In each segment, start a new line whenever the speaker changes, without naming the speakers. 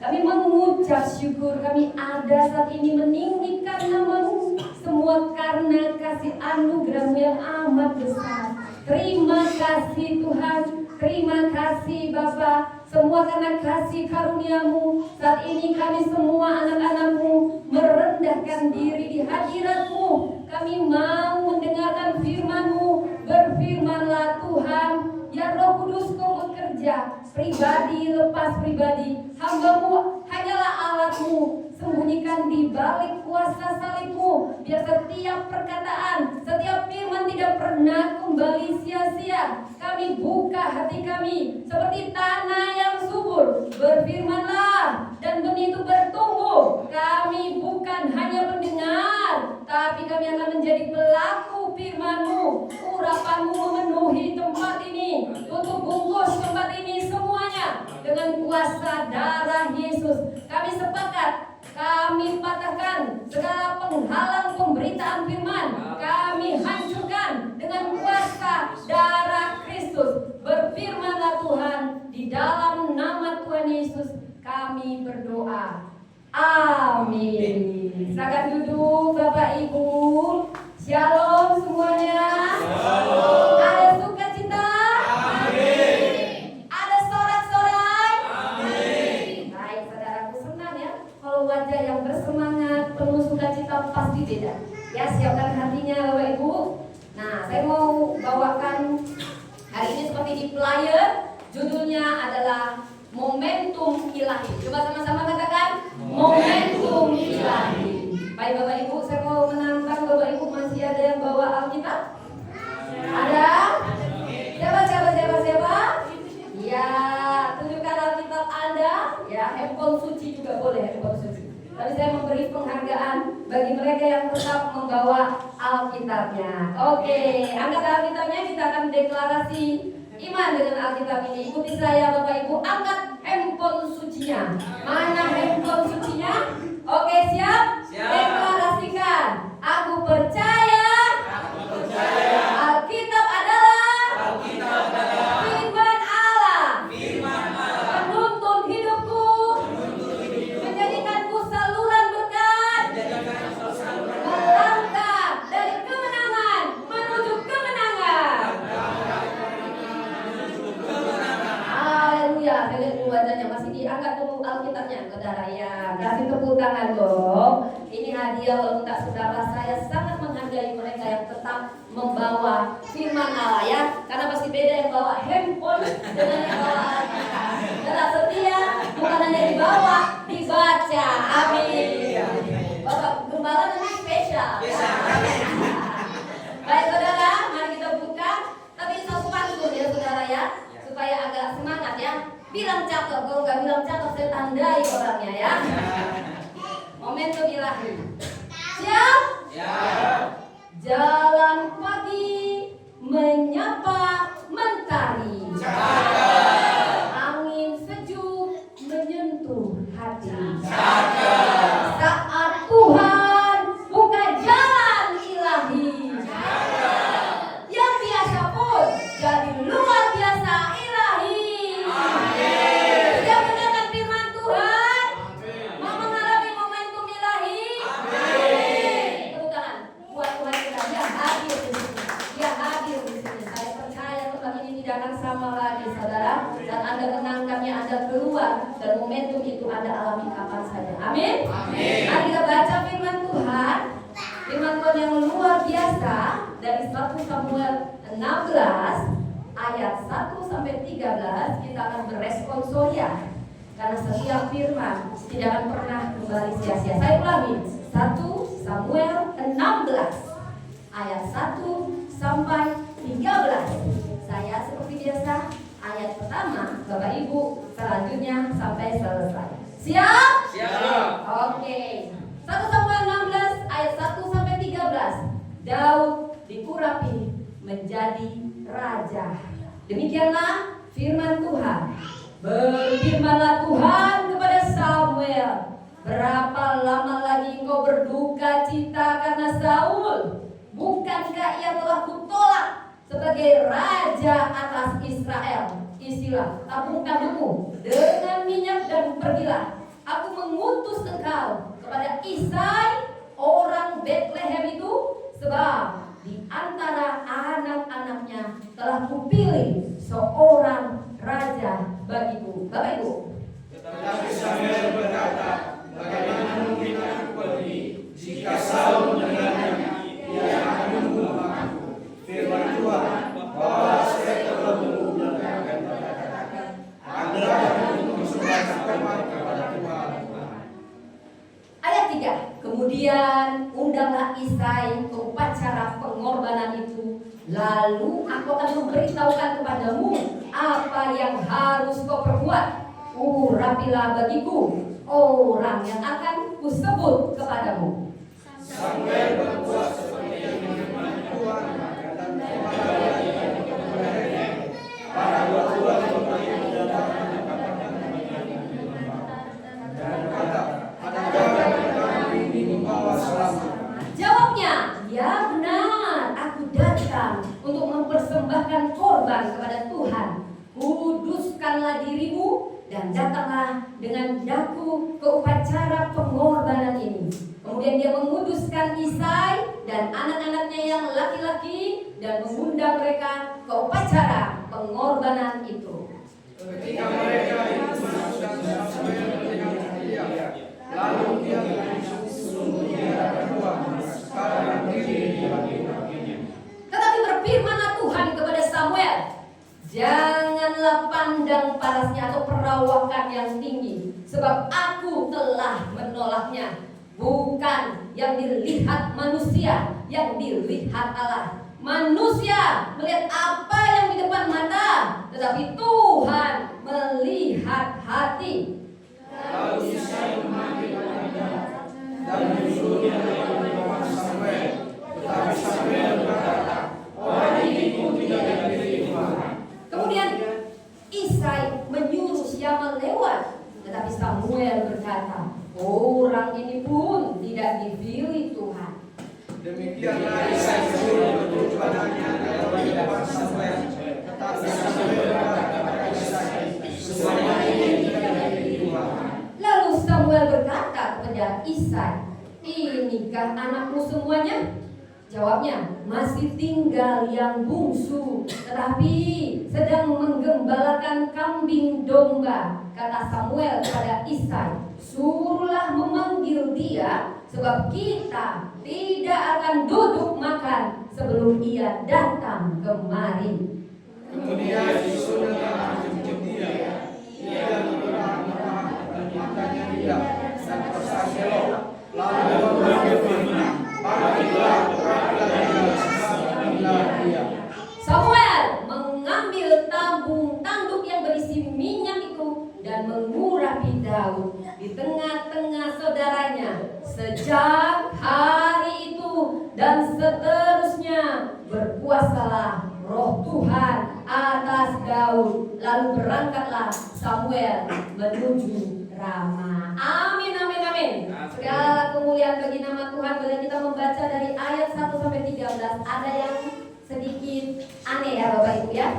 Kami mengucap syukur, kami ada saat ini meninggikan nama-Mu, semua karena kasih anugerah-Mu yang amat besar. Terima kasih Tuhan, terima kasih Bapa, semua karena kasih karunia-Mu. Saat ini kami semua anak-anak-Mu merendahkan diri di hadirat-Mu. Kami mau mendengarkan firman-Mu. Berfirmanlah Tuhan, ya Roh Kudus Kau bekerja, pribadi lepas pribadi. Hamba-Mu hanyalah alat-Mu. Sembunyikan di balik kuasa salib-Mu, biar setiap perkataan, setiap firman tidak pernah kembali sia-sia. Kami buka hati kami seperti tanah yang subur. Berfirmanlah dan benih itu bertumbuh. Kami bukan hanya pendengar, tapi kami akan menjadi pelaku firman-Mu. Urapan-Mu memenuhi tempat ini. Tutup bungkus tempat ini semuanya dengan kuasa darah Yesus. Kami sepakat, kami patahkan segala penghalang pemberitaan firman. Kami hancurkan dengan kuasa darah Kristus. Berfirmanlah Tuhan, di dalam nama Tuhan Yesus kami berdoa. Amin. Silakan duduk Bapak Ibu. Shalom semuanya. Shalom. Ada sukacita? Amin. Ada sorak-sorai? Amin. Baik saudaraku, senang ya kalau wajah yang bersemangat, penuh sukacita pasti beda. Ya, siapkan hatinya Bapak Ibu. Nah, saya mau bawakan hari ini seperti di flyer. Judulnya adalah Momentum Ilahi. Coba sama-sama katakan Momentum Ilahi. Baik Bapak Ibu, saya mau menantang Bapak Ibu, masih ada yang bawa Alkitab? Ada? Siapa? Ya, tunjukkan Alkitab Anda. Ya, handphone suci juga boleh, handphone suci. Tapi saya memberi penghargaan bagi mereka yang tetap membawa Alkitabnya. Oke, angkat Alkitabnya, kita akan deklarasi iman dengan Alkitab ini. Ikuti saya Bapak Ibu, angkat handphone sucinya. Mana handphone sucinya? Oke, siap? Deklarasikan. Aku percaya Alkitab adalah firman Allah. Menuntun hidupku, menjadikanku saluran berkat, melangkah dari kemenangan menuju kemenangan. Haleluya. Saya lihat wajahnya masih diangkat dulu Alkitabnya, saudara ya. Kasih tepuk tangan dong. Ini hadiah untuk saudara. Saya sangat menghargai mereka yang tetap membawa firman Allah ya. Karena pasti beda yang bawa handphone dengan yang bawa Alkitab. Tetap setia, bukan hanya dibawa, dibaca. Amin. Bapak Gembala nanti spesial. Baik saudara, mari kita buka. Tapi satu pantun ya saudara ya, supaya agak semangat ya. Bilang cakep, kalau nggak bilang cakep saya tandai orangnya ya. Momentum ilahi. Siap? Siap. Jalan pagi menyapa mentari. Angin sejuk menyentuh hati. Saat Tuhan buka jalan ilahi. Yang biasa pun jadi luar biasa ilahi. Siap mendengar firman Tuhan? Mau mengalami momentum ilahi? Tepuk tangan buat Tuhan kita. Dia hadir di sini. Dia hadir di sini. Saya percaya tempat ini tidak akan sama lagi, saudara. Dan Anda menangkapnya, Anda keluar, dan momentum itu Anda alami kapan saja. Amin. Mari kita baca firman Tuhan. Firman Tuhan yang luar biasa dari 1 Samuel 16 ayat 1 sampai 13. Kita akan beresponsoria karena setiap firman tidak akan pernah kembali sia-sia. Saya ulangi, 1 Samuel 16 ayat 1 sampai 13. Saya seperti biasa ayat pertama, Bapak Ibu selanjutnya sampai selesai. Siap? Siap. Oke. 1 Samuel 16 ayat 1 sampai 13. Daud diurapi menjadi raja. Demikianlah firman Tuhan. Berfirmanlah Tuhan kepada Samuel, berapa lama lagi engkau berduka cita karena Saul? Bukankah ia telah kutolak sebagai raja atas Israel? Istilah tabung tabungmu dengan minyak dan pergilah. beritahu kepada Isai orang Bethlehem itu, sebab di antara anak-anaknya telah kupilih seorang raja bagiku. Bapak Ibu.
Tetapi Samuel berkata, bagaimana mungkin aku pergi jika Saul mendengarnya, ia akan membunuh aku. Firman Tuhan, bahwa saya telah menunggu dan berkata, Anda untuk mempersembahkan korban kepada Tuhan.
Ayat 3. Kemudian undanglah Isai ke upacara pengorbanan itu. Lalu aku akan memberitahukan kepadamu apa yang harus kau perbuat. Urapilah bagiku orang yang akan kusebut kepadamu.
Samuel berbuat seperti yang firman Tuhan dan kembali kepadanya. Para dua-dua kembali mendatangkan dan berkata, adakah kami ini membawa selamat?
Jawabnya, ya benar, aku datang untuk mempersembahkan korban kepada Tuhan. Kuduskanlah dirimu dan datanglah dengan daku ke upacara pengorbanan ini. Kemudian dia menguduskan Isai dan anak-anaknya yang laki-laki dan mengundang mereka ke upacara pengorbanan itu.
Ketika mereka itu masukkan Samuel dengan dia, lalu dia berkata, sungguh dia berdua sekarang diri di baginya.
Tetapi berfirmanlah Tuhan kepada Samuel, janganlah pandang parasnya atau perawakan yang tinggi, sebab aku telah menolaknya. Bukan yang dilihat manusia, yang dilihat Allah. Manusia melihat apa yang di depan mata, tetapi Tuhan melihat hati.
Lalu Isai memanggil anaknya dan menyuruhnya kepada Samuel. Tetapi Samuel berkata, orang ini pun tidak dari Tuhan.
Kemudian Isai menyuruh Syama lewat, tetapi Samuel berkata, orang ini pun tidak dipilih Tuhan.
Demikianlah Isai menyuruh ketujuh anaknya lewat di depan Samuel. Tetapi Samuel berkata kepada Isai, semuanya ini tidak dari Tuhan.
Lalu Samuel berkata kepada Isai, inikah anakmu semuanya? Jawabnya, masih tinggal yang bungsu, tetapi sedang menggembalakan kambing domba. Kata Samuel kepada Isai, suruhlah memanggil dia, sebab kita tidak akan duduk makan sebelum ia datang kemari.
Kemudian disuruhnya menjemput dia. Ia menahan matanya dia dan tersakelok. Lalu berfirman, panggillah dia.
Samuel mengambil tabung tanduk yang berisi minyak itu dan mengurapi Daud di tengah-tengah saudaranya. Sejak hari itu dan seterusnya berkuasalah roh Tuhan atas Daud. Lalu berangkatlah Samuel menuju Rama. Amin, amin, amin. Segala kemuliaan bagi nama Tuhan. Bila kita membaca dari ayat 1 sampai 13, ada yang sedikit aneh ya Bapak Ibu ya.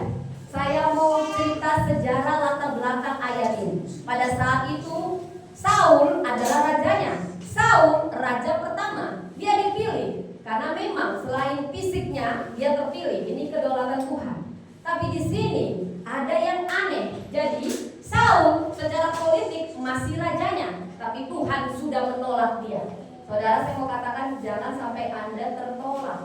Saya mau cerita sejarah latar belakang ayat ini. Pada saat itu Saul adalah rajanya. Saul raja pertama. Dia dipilih karena memang selain fisiknya dia terpilih. Ini kedaulatan Tuhan. Tapi di sini ada yang aneh. Jadi Saul secara politik masih rajanya, tapi Tuhan sudah menolak dia. Saudara, saya mau katakan jangan sampai Anda tertolak.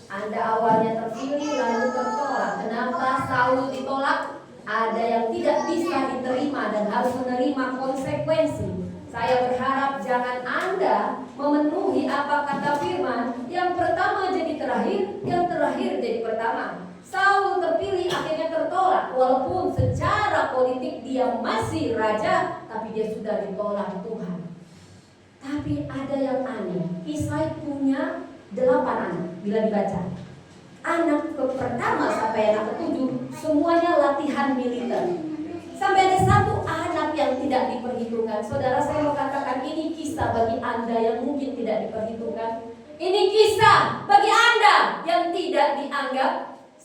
Anda awalnya terpilih lalu tertolak. Kenapa Saul ditolak? Ada yang tidak bisa diterima dan harus menerima konsekuensi. Saya berharap jangan Anda memenuhi apa kata firman, yang pertama jadi terakhir, yang terakhir jadi pertama. Saul terpilih akhirnya tertolak, walaupun secara politik dia masih raja, tapi dia sudah ditolak Tuhan. Tapi ada yang aneh. Isai punya 8 anak bila dibaca. Anak pertama sampai anak ke-7 semuanya latihan militer. Sampai ada 1 anak yang tidak diperhitungkan. Saudara, saya mau katakan ini kisah bagi Anda yang mungkin tidak diperhitungkan. Ini kisah bagi Anda yang tidak dianggap.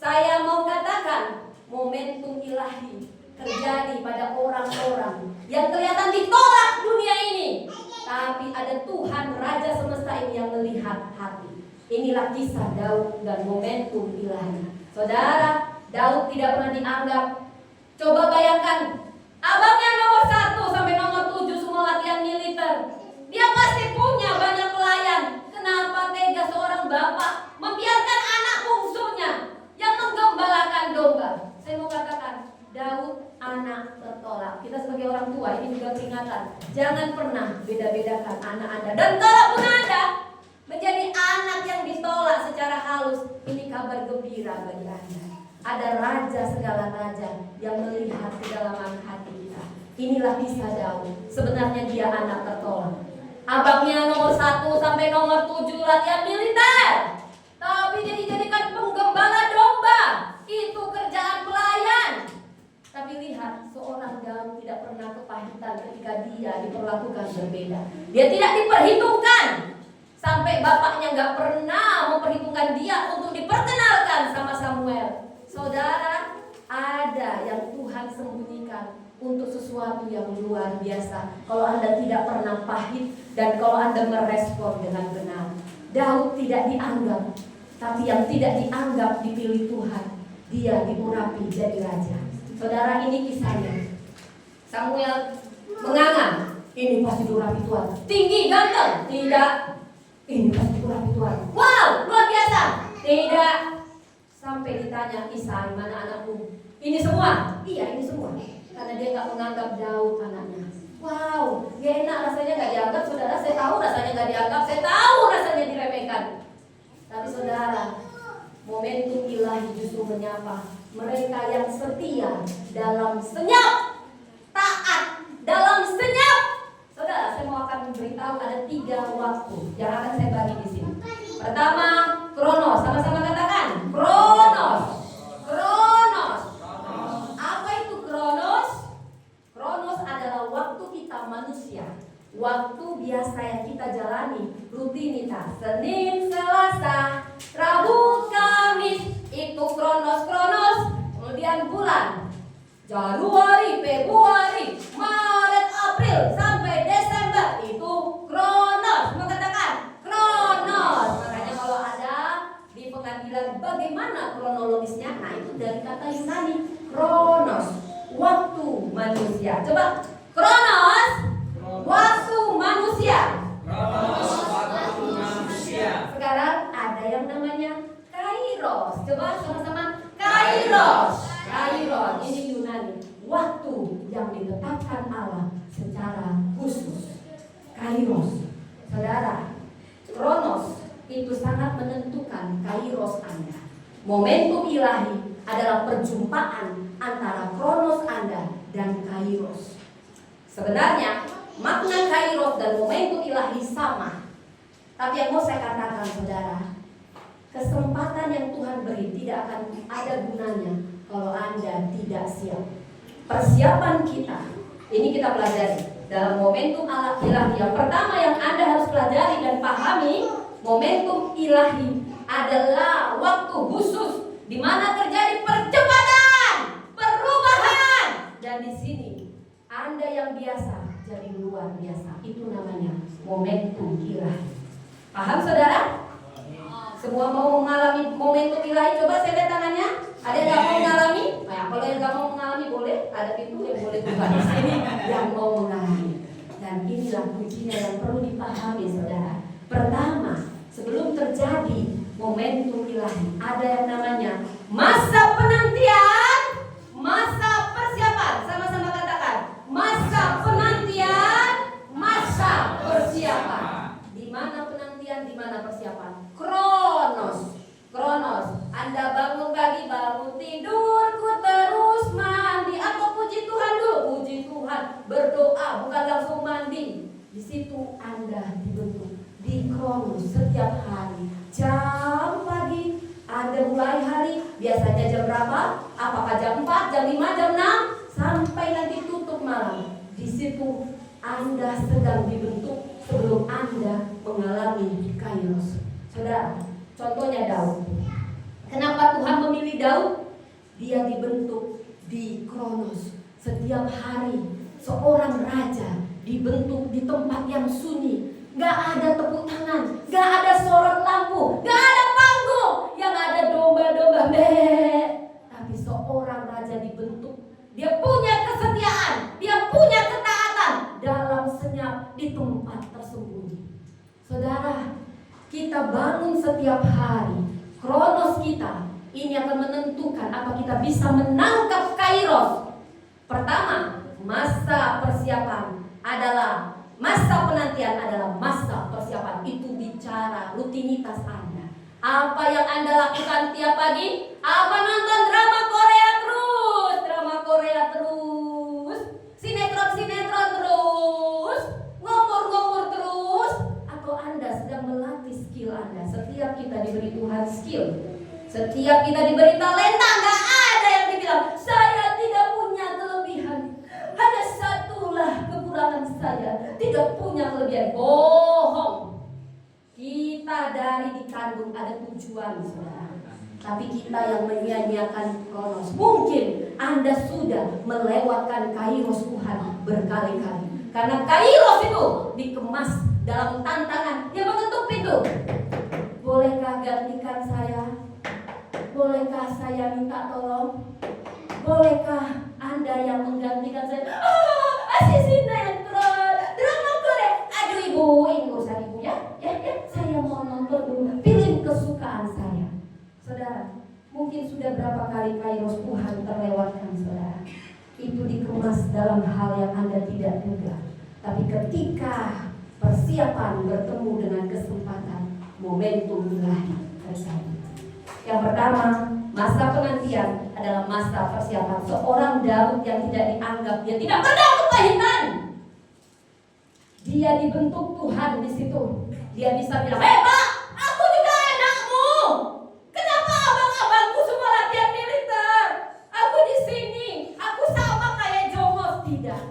Saya mau katakan momentum ilahi terjadi pada orang-orang yang kelihatan ditolak dunia ini, tapi lain yang melihat hati. Inilah kisah Daud dan momentum ilahi. Saudara, Daud tidak pernah dianggap. Coba bayangkan, abangnya nomor 1 sampai nomor 7 semua latihan militer. Dia pasti punya banyak pelayan. Kenapa tega seorang bapak membiarkan anak bungsunya yang menggembalakan domba? Saya mau katakan, Daud anak tertolak. Kita sebagai orang tua ini juga peringatan. Jangan pernah beda-bedakan anak Anda. Dan kalaupun Anda menjadi anak yang ditolak secara halus, ini kabar gembira bagi Anda. Ada raja segala raja yang melihat kedalaman hati kita. Inilah kisah Daud. Sebenarnya dia anak tertolak. Abangnya nomor 1 sampai nomor 7 latihan militer, tapi dia dijadikan penggembala domba. Itu kerjaan pelayan. Tapi lihat, seorang Daud tidak pernah kepahitan ketika dia diperlakukan berbeda. Dia tidak diperhitungkan. Sampai bapaknya gak pernah memperhitungkan dia untuk diperkenalkan sama Samuel. Saudara, ada yang Tuhan sembunyikan untuk sesuatu yang luar biasa. Kalau Anda tidak pernah pahit dan kalau Anda merespon dengan benar. Daud tidak dianggap, tapi yang tidak dianggap dipilih Tuhan. Dia diurapi jadi raja. Saudara, ini kisahnya. Samuel menganga, ini pasti diurapi Tuhan. Tinggi, ganteng? Tidak. Ini pasti diurapi Tuhan. Wow, luar biasa? Tidak. Sampai ditanya, Isai, mana anakmu? Ini semua? Iya, ini semua. Karena dia gak menganggap Daud anaknya. Wow, gak enak rasanya gak dianggap. Saudara, saya tahu rasanya gak dianggap. Saya tahu rasanya diremehkan. Tapi saudara, momentum ilahi justru menyapa mereka yang setia dalam senyap, taat dalam senyap. Saudara, saya mau akan memberitahu ada 3 waktu yang akan saya bagi di sini. Pertama, Kronos. Sama-sama katakan, Kronos. Kronos. Apa itu Kronos? Kronos adalah waktu kita manusia. Waktu biasa yang kita jalani, rutinitas. Senin, Selasa, Rabu, Kamis, itu Kronos. Kemudian bulan Januari, Februari, Maret, April sampai Desember, itu Kronos. Mengatakan Kronos. Makanya kalau ada di pengadilan bagaimana kronologisnya, nah itu dari kata Yunani Kronos, waktu manusia. Coba Kronos, waktu manusia.
Kronos, waktu manusia.
Sekarang ada yang namanya Kairos. Coba sama-sama Kairos. Kairos ini Yunani, waktu yang ditetapkan Allah secara khusus. Kairos. Saudara, Kronos itu sangat menentukan Kairos Anda. Momentum ilahi adalah perjumpaan antara Kronos Anda dan Kairos. Sebenarnya makna Kairos dan momentum ilahi sama. Tapi yang mau saya katakan, saudara, kesempatan yang Tuhan beri tidak akan ada gunanya kalau Anda tidak siap. Persiapan kita, ini kita pelajari dalam momentum ilahi. Yang pertama yang Anda harus pelajari dan pahami, momentum ilahi adalah waktu khusus di mana terjadi percepatan, perubahan. Dan di sini Anda yang biasa jadi luar biasa. Itu namanya momentum ilahi. Paham saudara? Semua mau mengalami momentum ilahi? Coba saya lihat tangannya. Ada yang gak mau mengalami? Nah, kalau yang gak mau mengalami boleh. Ada pintu yang boleh buka di sini yang mau mengalami. Dan inilah kuncinya yang perlu dipahami saudara. Pertama, sebelum terjadi momentum ilahi, ada yang namanya masa penantian, masa persiapan. Sama-sama katakan, masa penantian, masa persiapan. Di mana penantian, di mana persiapan? Kronos. Anda bangun pagi, bangun tidur, ku terus mandi. Atau puji Tuhan dulu, puji Tuhan, berdoa, bukan langsung mandi. Di situ Anda dibentuk di Kronos setiap hari. Jam pagi Anda mulai hari, biasanya jam berapa? Apakah jam 4, jam 5, jam 6, sampai nanti tutup malam. Di situ Anda sedang dibentuk sebelum Anda mengalami Kairos. Saudara, contohnya Daud. Kenapa Tuhan memilih Daud? Dia dibentuk di Kronos. Setiap hari seorang raja dibentuk di tempat yang sunyi. Gak ada tepuk tangan, gak ada sorot lampu, gak ada panggung, yang ada domba-domba tapi seorang raja dibentuk. Dia punya kesetiaan, dia punya ketaatan dalam senyap di tempat tersembunyi. Saudara, kita bangun setiap hari, kronos kita ini akan menentukan apa kita bisa menangkap kairos. Pertama, masa persiapan adalah masa penantian adalah masa persiapan. Itu bicara rutinitas Anda. Apa yang Anda lakukan tiap pagi? Apa nonton drama Korea terus? Drama Korea terus? Sinetron terus? Ngomor terus? Atau Anda sedang melatih skill Anda? Setiap kita diberi Tuhan skill, setiap kita diberi talenta. Gak ada yang dibilang saya tidak punya kelebihan, hanya satulah kekurangan saya, tidak punya kelebihan. Bohong. Kita dari dikandung ada tujuan, saudara. Tapi kita yang menyia-nyiakan kronos. Mungkin Anda sudah melewatkan kairos Tuhan berkali-kali. Karena kairos itu dikemas dalam tantangan yang mengetuk pintu. Bolehkah gantikan saya? Bolehkah saya minta tolong? Bolehkah Anda yang menggantikan saya? Sinetron, drama Korea. Aduh ibu, ini urusan ibu ya. Saya mau nonton dulu. Pilih kesukaan saya. Saudara, mungkin sudah berapa kali kairos Tuhan terlewatkan, saudara. Itu dikemas dalam hal yang Anda tidak duga. Tapi ketika persiapan bertemu dengan kesempatan, momentum ilahi terjadi. Yang pertama, masa penantian adalah masa persiapan. Seorang Daud yang tidak dianggap, dia tidak pernah kepahitan. Dia dibentuk Tuhan di situ. Dia bisa bilang, Pak, aku juga anakmu. Kenapa abang-abangku semua latihan militer? Aku di sini, aku sama kayak Jongos. Tidak.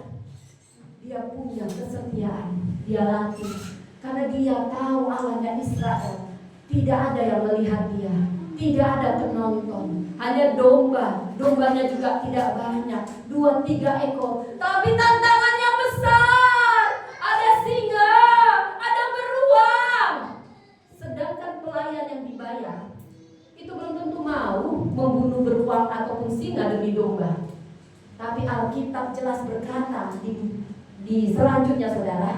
Dia punya kesetiaan. Dia latih. Karena dia tahu Allahnya Israel. Tidak ada yang melihat dia. Tidak ada penonton, hanya domba. Dombanya juga tidak banyak, 2-3 ekor. Tapi tantangannya besar. Ada singa, ada beruang. Sedangkan pelayan yang dibayar itu belum tentu mau membunuh beruang ataupun singa demi domba. Tapi Alkitab jelas berkata di selanjutnya, saudara,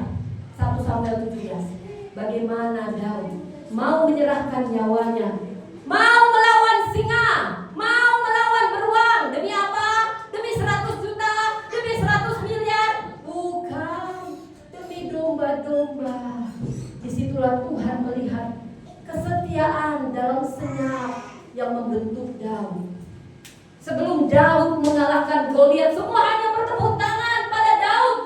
1 Samuel 17, bagaimana Daud mau menyerahkan nyawanya, mau melawan singa, mau melawan beruang. Demi apa? Demi 100 juta, demi 100 miliar? Bukan, demi domba-domba. Disitulah Tuhan melihat kesetiaan dalam senyap yang membentuk Daud. Sebelum Daud mengalahkan Goliat, semua hanya bertepuk tangan pada Daud,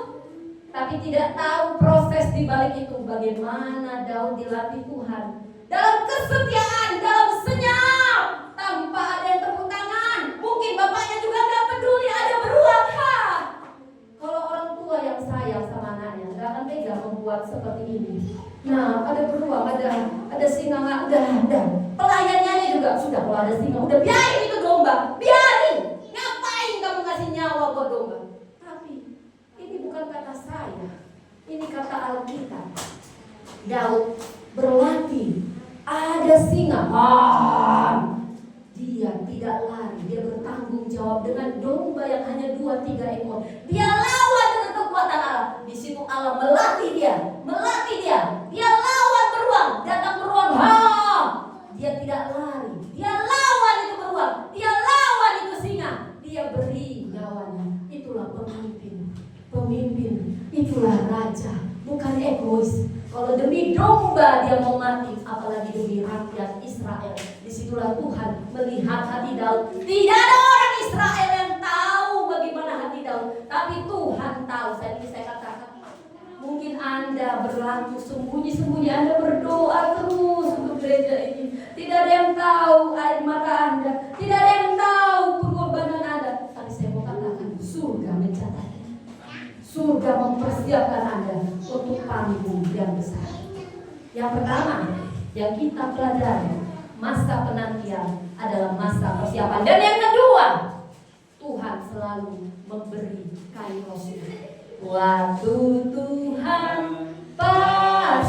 tapi tidak tahu proses di balik itu. Bagaimana Daud dilatih Tuhan dalam kesetiaan, dalam senyap, tanpa ada yang tepuk tangan. Mungkin bapaknya juga gak peduli ada beruang. Kalau orang tua yang sayang sama anaknya gak akan tega membuat seperti ini. Nah, ada beruang, ada singa, udah. Pelayannya juga sudah, kalau ada singa, udah biarin itu domba, biarin. Ngapain kamu kasih nyawa buat domba? Tapi ini bukan kata saya, ini kata Alkitab. Daud berlatih. Ada singa, dia tidak lari, dia bertanggung jawab dengan domba yang hanya 2-3 ekor. Dia lawan dengan kekuatan Allah. Di situ Allah melatih dia. Dia lawan beruang, datang beruang, dia tidak lari. Dia lawan itu beruang, dia lawan itu singa. Dia beri nyawanya. Itulah pemimpin, itulah raja, bukan egois. Kalau demi domba dia mau mati, apalagi demi rakyat Israel. Disitulah Tuhan melihat hati Daud. Tidak ada orang Israel yang tahu bagaimana hati Daud, tapi Tuhan tahu. Saya katakan, mungkin Anda berlaku sembunyi-sembunyi, Anda berdoa terus untuk gereja ini. Tidak ada yang tahu air mata Anda, tidak ada yang tahu pengorbanan Anda. Tapi saya mau katakan, surga mencatat. Surga mempersiapkan Anda untuk panggung yang besar. Yang pertama yang kita pelajari, masa penantian adalah masa persiapan. Dan yang kedua, Tuhan selalu memberi kairos. Waktu Tuhan pas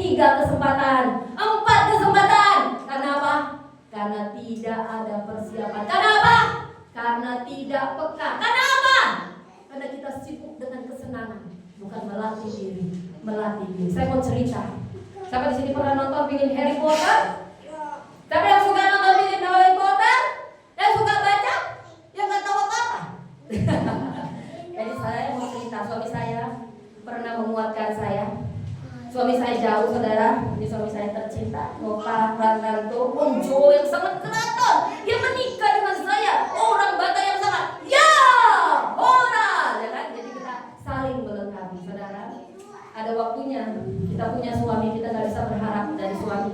3 kesempatan, 4 kesempatan. Karena apa? Karena tidak ada persiapan. Karena apa? Karena tidak peka. Karena apa? Karena kita sibuk dengan kesenangan, bukan melatih diri, melatih diri. Saya mau cerita. Siapa di sini pernah nonton film Harry Potter? Siapa yang suka nonton film Harry Potter? Yang suka baca? Yang nggak tahu apa-apa? Jadi saya mau cerita, suami saya pernah menguatkan saya. Suami saya jauh, saudara. Ini suami saya tercinta, Nova Rantanto, Onjo yang sangat keraton. Dia menikah dengan saya, orang Batak yang sangat orang, ya kan? Jadi kita saling melengkapi, saudara. Ada waktunya kita punya suami, kita nggak bisa berharap dari suami.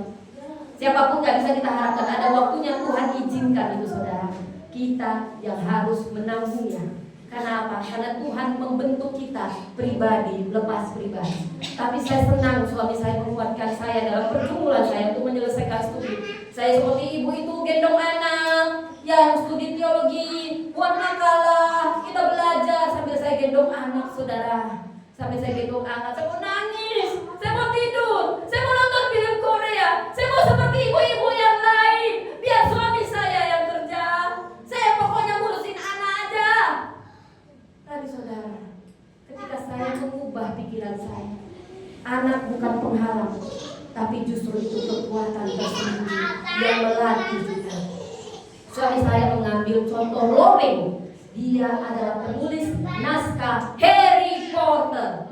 Siapapun nggak bisa kita harapkan. Ada waktunya Tuhan izinkan itu, saudara. Kita yang harus menanggungnya. Karena apa? Karena Tuhan membentuk kita pribadi, lepas pribadi. Tapi saya senang suami saya menguatkan saya dalam pergumulan saya untuk menyelesaikan studi. Saya seperti ibu itu gendong anak yang studi teologi, buat makalah, kita belajar sambil saya gendong anak, saudara. Sambil saya gendong anak, saya mau nangis, saya mau tidur, saya mau nonton film Korea, saya mau seperti ibu-ibu yang lain. Biar suami saya yang kerja, saya pokoknya ngurusin anak aja. Tapi saudara, ketika saya mengubah pikiran saya, anak bukan penghalang, tapi justru itu kekuatan tersembunyi yang melatih kita. Suami saya mengambil contoh Rowling. Dia adalah penulis naskah Harry Potter.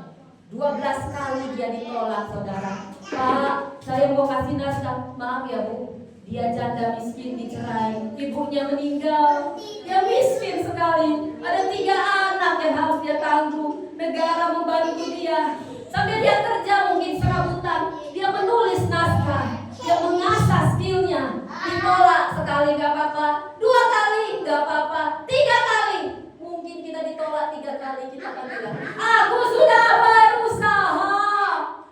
12 kali dia ditolak, saudara. Pak, saya mau kasih naskah. Maaf ya Bu, dia janda miskin, dicerai, ibunya meninggal, dia miskin sekali. Ada 3 anak yang harus dia tanggung. Negara membantu dia. Sambil dia kerja mungkin serabutan, dia menulis naskah, dia mengasah skillnya. Ditolak sekali gak apa-apa, 2 kali gak apa-apa, 3 kali. Mungkin kita ditolak 3 kali, kita akan bilang, aku sudah berusaha,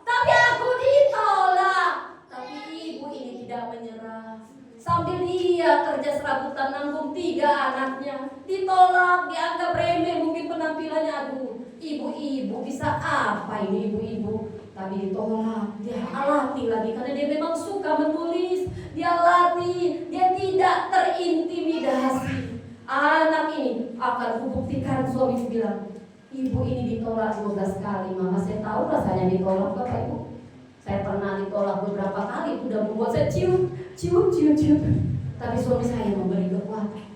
tapi aku ditolak. Tapi ibu ini tidak menyerah. Sambil dia kerja serabutan nanggung 3 anaknya, ditolak, dianggap remeh mungkin penampilannya. Aduh, ibu-ibu bisa apa ini ibu-ibu? Tapi ditolak, dia latih lagi karena dia memang suka menulis. Dia latih, dia tidak terintimidasi. Anak ini akan kubuktikan. Suami bilang, ibu ini ditolak 12 kali. Mama, saya tahu rasanya ditolak Bapak Ibu. Saya pernah ditolak beberapa kali, itu udah membuat saya cium. Tapi suami saya memberi kekuatan.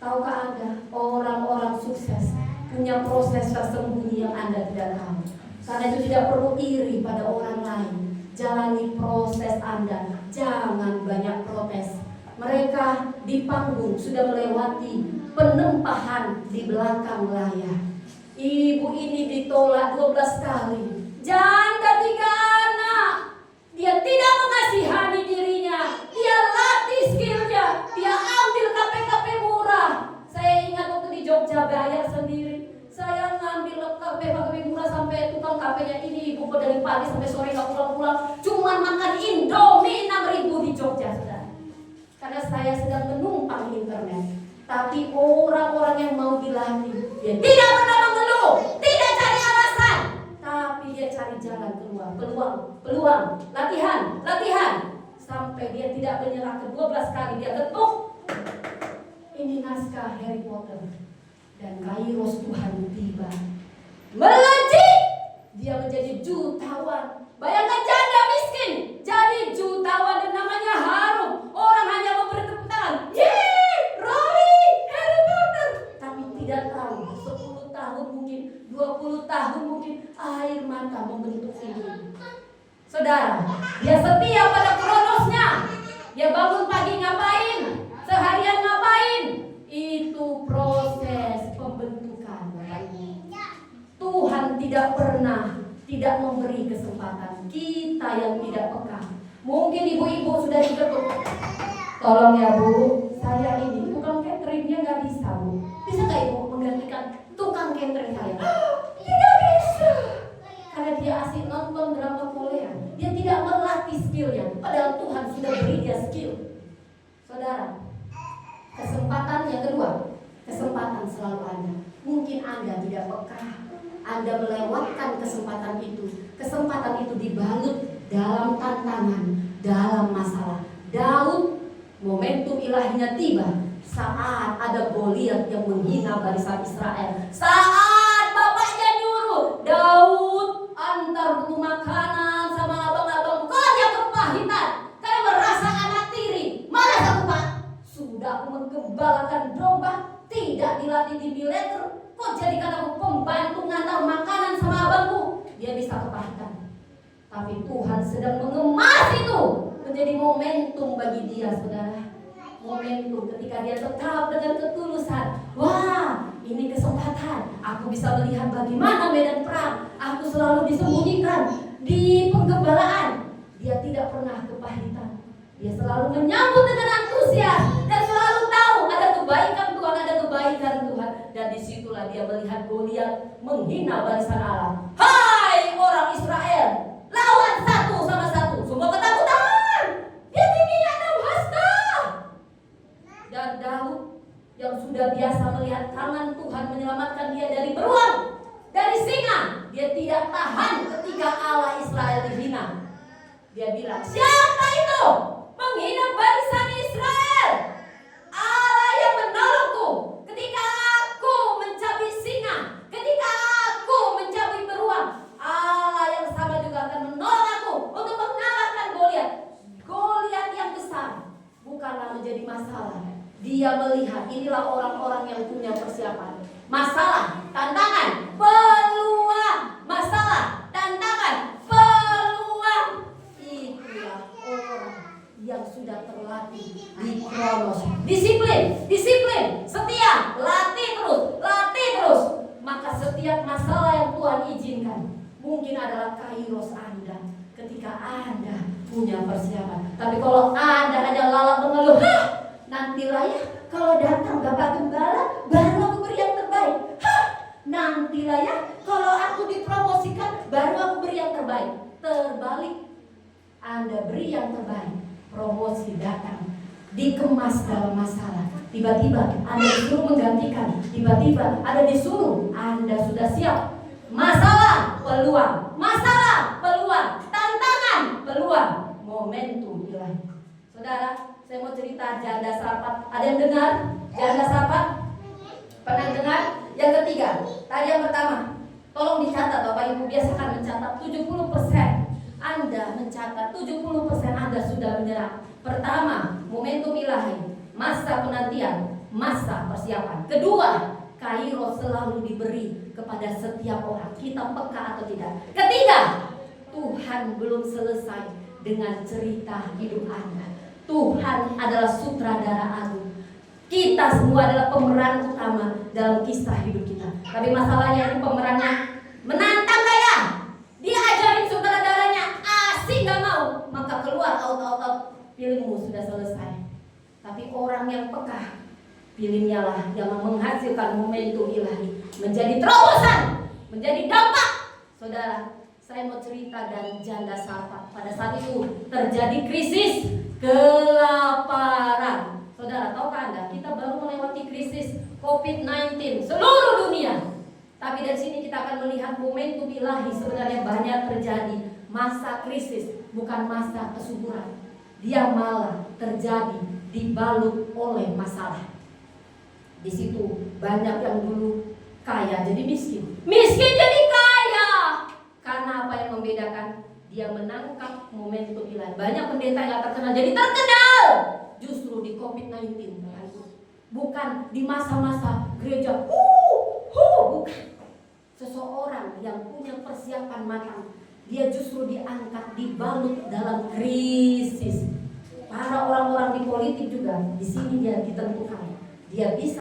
Tahukah Anda, orang-orang sukses punya proses tersembunyi yang Anda tidak tahu. Karena itu tidak perlu iri pada orang lain. Jalani proses Anda, jangan banyak protes. Mereka di panggung sudah melewati penempahan di belakang layar. Ibu ini ditolak 12 kali. Janda 3 anak. Dia tidak mengasihani dirinya. Dia latih skillnya. Dia ambil KP-KP murah. Saya ingat waktu di Jogja bayar sendiri. Saya ngambil KP murah sampai tukang KP-nya ini ibu dari pagi sampai sore gak pulang-pulang. Cuman makan Indomie 6.000 di Jogja, saudara. Karena saya sedang menumpang internet. Tapi orang-orang yang mau dilatih, dia tidak pernah mengeluh, tidak cari alasan, tapi dia cari jalan keluar, peluang, latihan, sampai dia tidak menyerah. Ke 12 kali dia ketuk. Ini naskah Harry Potter. Dan kairos Tuhan tiba. Melejit, dia menjadi jutawan. Bayangkan janda miskin jadi jutawan dan namanya harum. Orang hanya memberi tepuk tangan. Yeay, Rowling, Harry Potter. Tapi tidak tahu 10 tahun mungkin, 20 tahun mungkin air mata membentuk ini. Saudara, dia setia pada kronosnya. Dia bangun pagi ngapain? Seharian ngapain? Itu proses pembentukan. Tuhan tidak pernah tidak memberi kesempatan. Kita yang tidak peka. Mungkin ibu-ibu sudah diketuk. Tolong ya Bu, saya ini tukang cateringnya gak bisa Bu. Bisa gak Ibu menggantikan tukang catering saya? Tidak bisa. Karena dia asik nonton drama Korea. Dia tidak melatih skillnya. Padahal Tuhan sudah beri dia skill. Saudara, kesempatan yang kedua, kesempatan selalu ada. Mungkin Anda tidak peka, Anda melewatkan kesempatan itu. Kesempatan itu dibalut
dalam tantangan, dalam masalah. Daud, momentum ilahinya tiba saat ada Goliat yang menghina barisan Israel. Saat bapaknya nyuruh Daud antar buku makanan sama abang-abang, kok dia kepahitan karena merasa anak tiri. Malas aku, Pak. Sudah aku menggembalakan domba, tidak dilatih di militer, kok jadikan aku pembantu ngantar makanan sama abangku. Dia bisa kepahitan, tapi Tuhan sedang mengemas itu menjadi momentum bagi dia, saudara. Momentum ketika dia tetap dengan ketulusan. Wah, ini kesempatan. Aku bisa melihat bagaimana medan perang. Aku selalu disembunyikan di penggembalaan. Dia tidak pernah kepahitan. Dia selalu menyambut dengan antusias dan selalu tahu ada kebaikan Tuhan, ada kebaikan Tuhan. Dan disitulah dia melihat Goliat menghina barisan Allah. Hai orang Israel, lawan satu sama satu, semua ketakutan. Dia tingginya 6 hasta. Dan Daud yang sudah biasa melihat tangan Tuhan menyelamatkan dia dari beruang, dari singa, dia tidak tahan ketika Allah Israel dihina. Dia bilang, siapa itu menghina barisan Israel? Allah yang menolongku ketika aku mencabik singa, ketika aku mencabik beruang. Allah yang sama juga akan menolong aku untuk mengalahkan Goliat. Goliat yang besar bukanlah menjadi masalah. Dia melihat inilah orang-orang yang punya persiapan. Masalah, tantangan, peluang. Masalah, tantangan, peluang. Itulah orang yang sudah terlatih di Kronos. Disiplin, setia, latih terus. Maka setiap masalah yang Tuhan izinkan mungkin adalah kairos Anda ketika Anda punya persiapan. Tapi kalau Anda hanya lalat mengeluh, nantilah ya kalau datang Bapak Gembala baru aku beri yang terbaik. Nantilah ya kalau aku dipromosikan baru aku beri yang terbaik. Terbalik, Anda beri yang terbaik, promosi datang, dikemas dalam masalah. Tiba-tiba Anda disuruh menggantikan, tiba-tiba Anda disuruh, Anda sudah siap. Masalah, peluang, tantangan, peluang, momentum ilahi. Saudara, saya mau cerita janda Sarfat. Ada yang dengar janda Sarfat? Pernah dengar? Yang ketiga, tadi yang pertama, tolong dicatat Bapak Ibu, biasakan mencatat 70%. Anda mencatat 70% Anda sudah menyerah. Pertama, momentum ilahi, masa penantian, masa persiapan. Kedua, kairos selalu diberi kepada setiap orang, kita peka atau tidak. Ketiga, Tuhan belum selesai dengan cerita hidup Anda. Tuhan adalah sutradara agung. Kita semua adalah pemeran utama dalam kisah hidup kita. Tapi masalahnya ini pemerannya menantang kaya. Dia ajarin sutradaranya, asing gak mau, maka keluar out, filmmu sudah selesai. Tapi orang yang peka, filmnya lah yang menghasilkan momentum ilahi, menjadi terobosan, menjadi dampak. Saudara, saya mau cerita dari janda Sarfat. Pada saat itu terjadi krisis kelaparan. Saudara, tahukah Anda, kita baru melewati krisis COVID-19 seluruh dunia. Tapi dari sini kita akan melihat momentum ilahi sebenarnya banyak terjadi. Masa krisis bukan masa kesuburan. Dia malah terjadi dibalut oleh masalah. Di situ banyak yang dulu kaya jadi miskin, miskin jadi kaya. Karena apa yang membedakan? Dia menangkap momentum ilahi. Banyak pendeta yang terkenal jadi terkenal justru di COVID-19, bukan di masa-masa gereja. Bukan. Seseorang yang punya persiapan matang, dia justru diangkat, dibalut dalam krisis. Para orang-orang di politik juga di sini dia ditentukan. Dia bisa